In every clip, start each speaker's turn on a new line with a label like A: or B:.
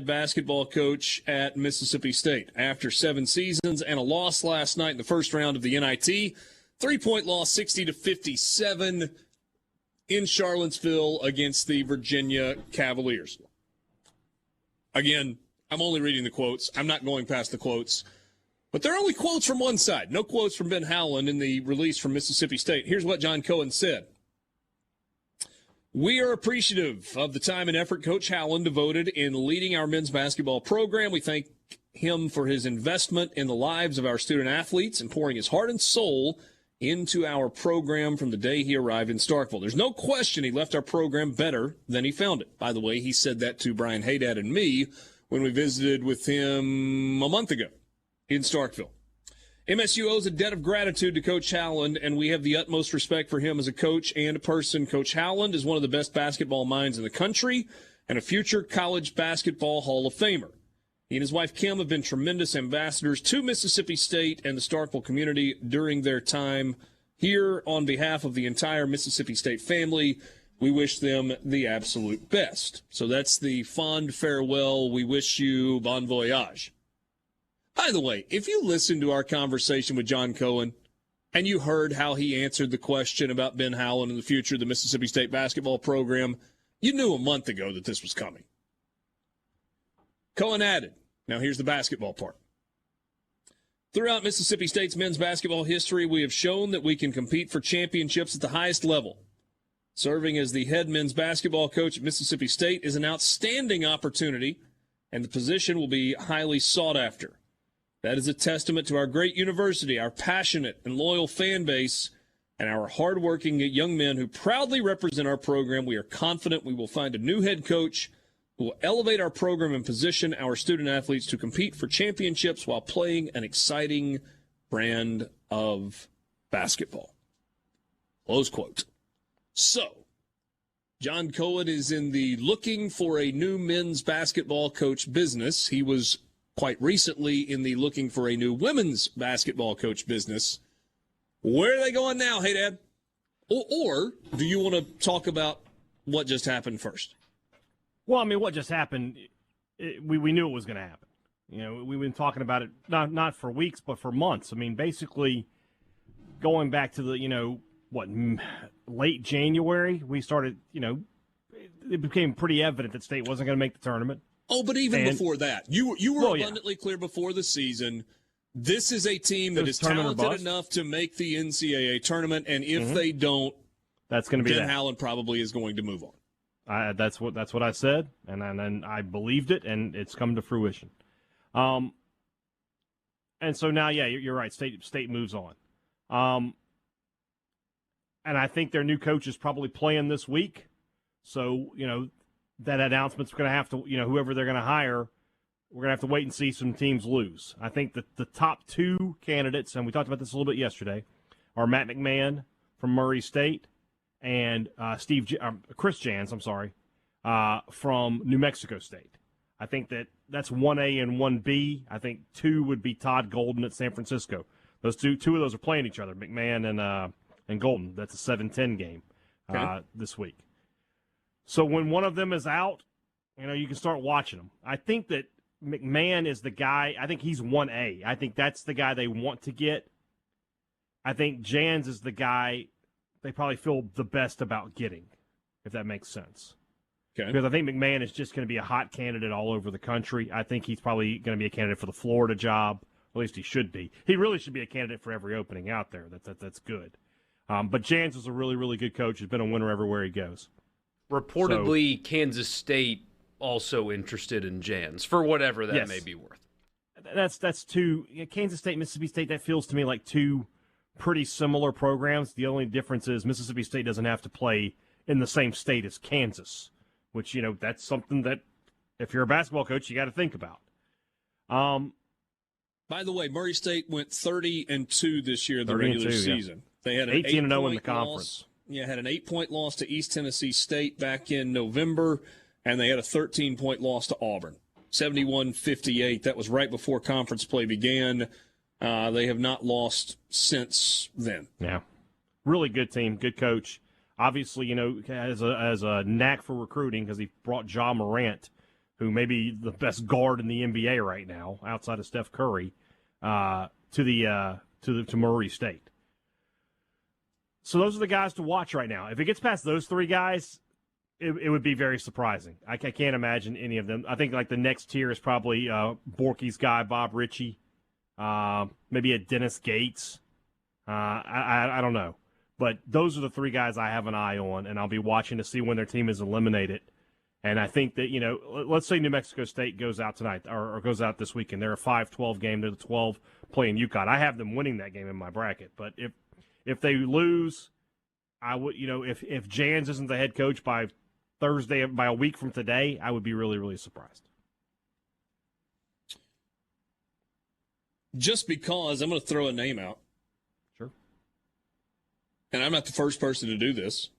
A: basketball coach at Mississippi State. After 7 seasons and a loss last night in the first round of the NIT, 3-point loss 60-57 in Charlottesville against the Virginia Cavaliers. Again, I'm only reading the quotes. I'm not going past the quotes. But they're only quotes from one side. No quotes from Ben Howland in the release from Mississippi State. Here's what John Cohen said. We are appreciative of the time and effort Coach Howland devoted in leading our men's basketball program. We thank him for his investment in the lives of our student athletes and pouring his heart and soul into our program from the day he arrived in Starkville. There's no question he left our program better than he found it. By the way, he said that to Brian Haydad and me when we visited with him a month ago in Starkville. MSU owes a debt of gratitude to Coach Howland, and we have the utmost respect for him as a coach and a person. Coach Howland is one of the best basketball minds in the country and a future college basketball Hall of Famer. He and his wife, Kim, have been tremendous ambassadors to Mississippi State and the Starkville community during their time here. On behalf of the entire Mississippi State family, we wish them the absolute best. So that's the fond farewell. We wish you bon voyage. By the way, if you listened to our conversation with John Cohen and you heard how he answered the question about Ben Howland and the future of the Mississippi State basketball program, you knew a month ago that this was coming. Cohen added, now here's the basketball part. Throughout Mississippi State's men's basketball history, we have shown that we can compete for championships at the highest level. Serving as the head men's basketball coach at Mississippi State is an outstanding opportunity, and the position will be highly sought after. That is a testament to our great university, our passionate and loyal fan base, and our hardworking young men who proudly represent our program. We are confident we will find a new head coach who will elevate our program and position our student athletes to compete for championships while playing an exciting brand of basketball. Close quote. So, John Cohen is in the looking for a new men's basketball coach business. He was quite recently in the looking for a new women's basketball coach business. Where are they going now, hey, Dad? Or do you want to talk about what just happened first?
B: Well, I mean, what just happened, we knew it was going to happen. You know, we've been talking about it not for weeks, but for months. I mean, basically going back to the, late January, we started, it became pretty evident that State wasn't going to make the tournament.
A: Oh, but even before that, you were abundantly clear before the season. This is a team that is talented enough to make the NCAA tournament, and if they don't,
B: that's going to be
A: Ben Howland probably is going to move on.
B: That's what I said, and I believed it, and it's come to fruition. And so now, yeah, you're right. State moves on. And I think their new coach is probably playing this week. So, that announcement's going to have to, whoever they're going to hire, we're going to have to wait and see some teams lose. I think that the top 2 candidates, and we talked about this a little bit yesterday, are Matt McMahon from Murray State and Chris Jans, from New Mexico State. I think that's 1A and 1B. I think 2 would be Todd Golden at San Francisco. Those two of those are playing each other, McMahon and Golden. That's a 7-10 game this week. So when one of them is out, you can start watching them. I think that McMahon is the guy. I think he's 1A. I think that's the guy they want to get. I think Jans is the guy they probably feel the best about getting, if that makes sense. Okay. Because I think McMahon is just going to be a hot candidate all over the country. I think he's probably going to be a candidate for the Florida job. At least he should be. He really should be a candidate for every opening out there. That's good. But Jans is a really, really good coach. He's been a winner everywhere he goes.
C: Reportedly, Kansas State also interested in Jans, for whatever that may be worth.
B: That's two. Kansas State, Mississippi State, that feels to me like two pretty similar programs. The only difference is Mississippi State doesn't have to play in the same state as Kansas, which, that's something that if you're a basketball coach, you got to think about.
A: By the way, Murray State went 30-2 this year in the regular season. Yeah. They had an
B: 18-0 in the conference.
A: Had an 8-point loss to East Tennessee State back in November, and they had a 13-point loss to Auburn, 71-58. That was right before conference play began. They have not lost since then.
B: Yeah, really good team, good coach. Obviously, has a knack for recruiting because he brought Ja Morant, who may be the best guard in the NBA right now, outside of Steph Curry, to Murray State. So those are the guys to watch right now. If it gets past those three guys, it would be very surprising. I can't imagine any of them. I think like the next tier is probably Borky's guy, Bob Ritchie, maybe a Dennis Gates. I don't know. But those are the three guys I have an eye on, and I'll be watching to see when their team is eliminated. And I think that, let's say New Mexico State goes out tonight or goes out this weekend. They're a 5-12 game to the 12 playing UConn. I have them winning that game in my bracket. But if they lose, I would, if Jans isn't the head coach by Thursday, by a week from today, I would be really, really surprised.
A: Just because I'm going to throw a name out.
B: Sure.
A: And I'm not the first person to do this.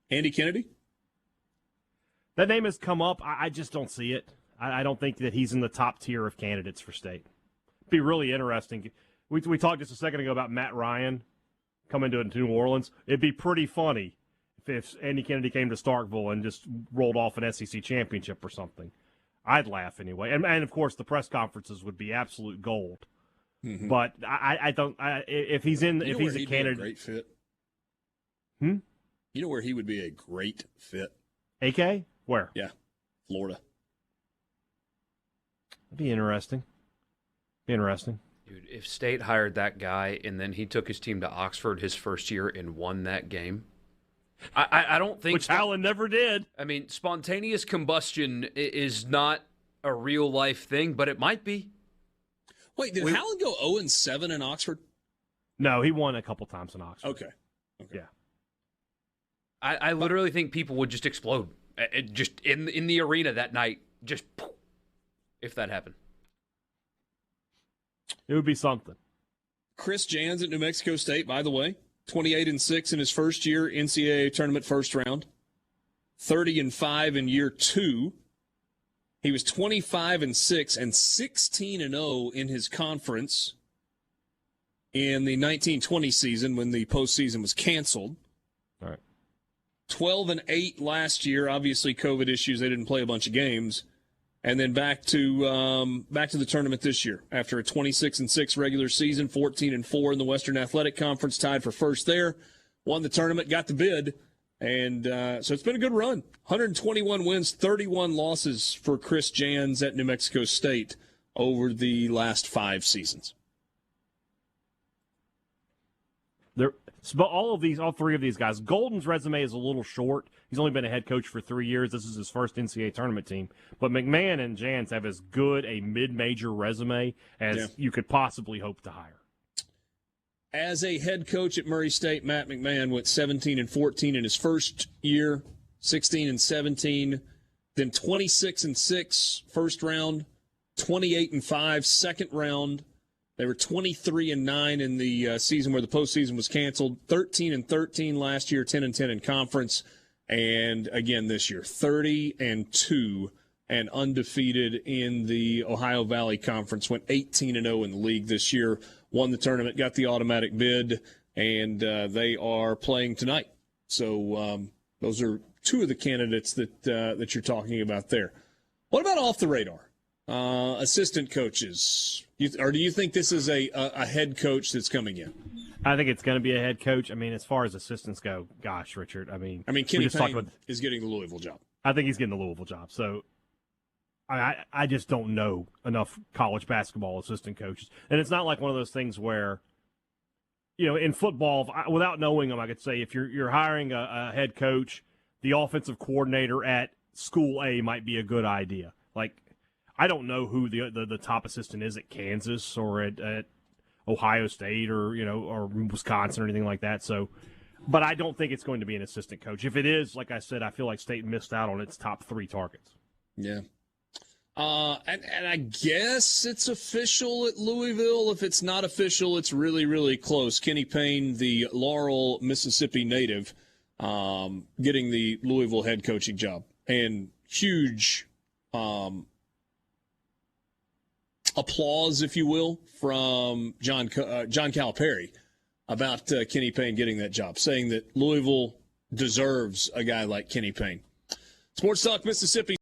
A: Andy Kennedy?
B: That name has come up. I just don't see it. I don't think that he's in the top tier of candidates for state. It'd be really interesting. We talked just a second ago about Matt Ryan coming to New Orleans. It'd be pretty funny if Andy Kennedy came to Starkville and just rolled off an SEC championship or something. I'd laugh anyway. And of course, the press conferences would be absolute gold. Mm-hmm. But I don't. If he's in, if he's a candidate,
A: great fit.
B: You
A: know where he would be a great fit?
B: AK? Where?
A: Yeah, Florida.
B: That'd be interesting. Dude,
C: if State hired that guy and then he took his team to Oxford his first year and won that game, I don't think...
B: Which Howland never did.
C: I mean, spontaneous combustion is not a real-life thing, but it might be.
A: Wait, did Howland go 0-7 in Oxford?
B: No, he won a couple times in Oxford.
A: Okay.
B: Yeah.
C: I literally think people would just explode. Just in the arena that night, just poof, if that happened.
B: It would be something.
A: Chris Jans at New Mexico State, by the way, 28-6 in his first year, NCAA tournament first round, 30-5 in year 2. He was 25-6 and 16-0 in his conference in the 1920 season when the postseason was canceled.
B: All right.
A: 12-8 last year. Obviously, COVID issues. They didn't play a bunch of games. And then back to the tournament this year after a 26-6 regular season, 14-4 in the Western Athletic Conference, tied for first there. Won the tournament, got the bid, and so it's been a good run. 121 wins, 31 losses for Chris Jans at New Mexico State over the last 5 seasons.
B: But all three of these guys, Golden's resume is a little short. He's only been a head coach for 3 years. This is his first NCAA tournament team. But McMahon and Jans have as good a mid-major resume as you could possibly hope to hire.
A: As a head coach at Murray State, Matt McMahon went 17-14 in his first year, 16-17, then 26-6 first round, 28-5 second round. They were 23-9 in the season where the postseason was canceled. 13-13 last year, 10-10 in conference, and again this year, 30-2 and undefeated in the Ohio Valley Conference. Went 18-0 in the league this year. Won the tournament, got the automatic bid, and they are playing tonight. So those are two of the candidates that you're talking about there. What about off the radar? Assistant coaches, or do you think this is a head coach that's coming in?
B: I think it's going to be a head coach. I mean, as far as assistants go, gosh, Richard. I mean,
A: Kenny Payne is getting the Louisville job.
B: I think he's getting the Louisville job. So I just don't know enough college basketball assistant coaches, and it's not like one of those things where, in football, without knowing them, I could say if you're hiring a head coach, the offensive coordinator at school A might be a good idea. Like, I don't know who the top assistant is at Kansas or at Ohio State or or Wisconsin or anything like that. So, but I don't think it's going to be an assistant coach. If it is, like I said, I feel like State missed out on its top 3 targets.
A: Yeah. And I guess it's official at Louisville. If it's not official, it's really, really close. Kenny Payne, the Laurel, Mississippi native, getting the Louisville head coaching job. And huge applause, if you will, from John Calipari about Kenny Payne getting that job, saying that Louisville deserves a guy like Kenny Payne. Sports Talk Mississippi.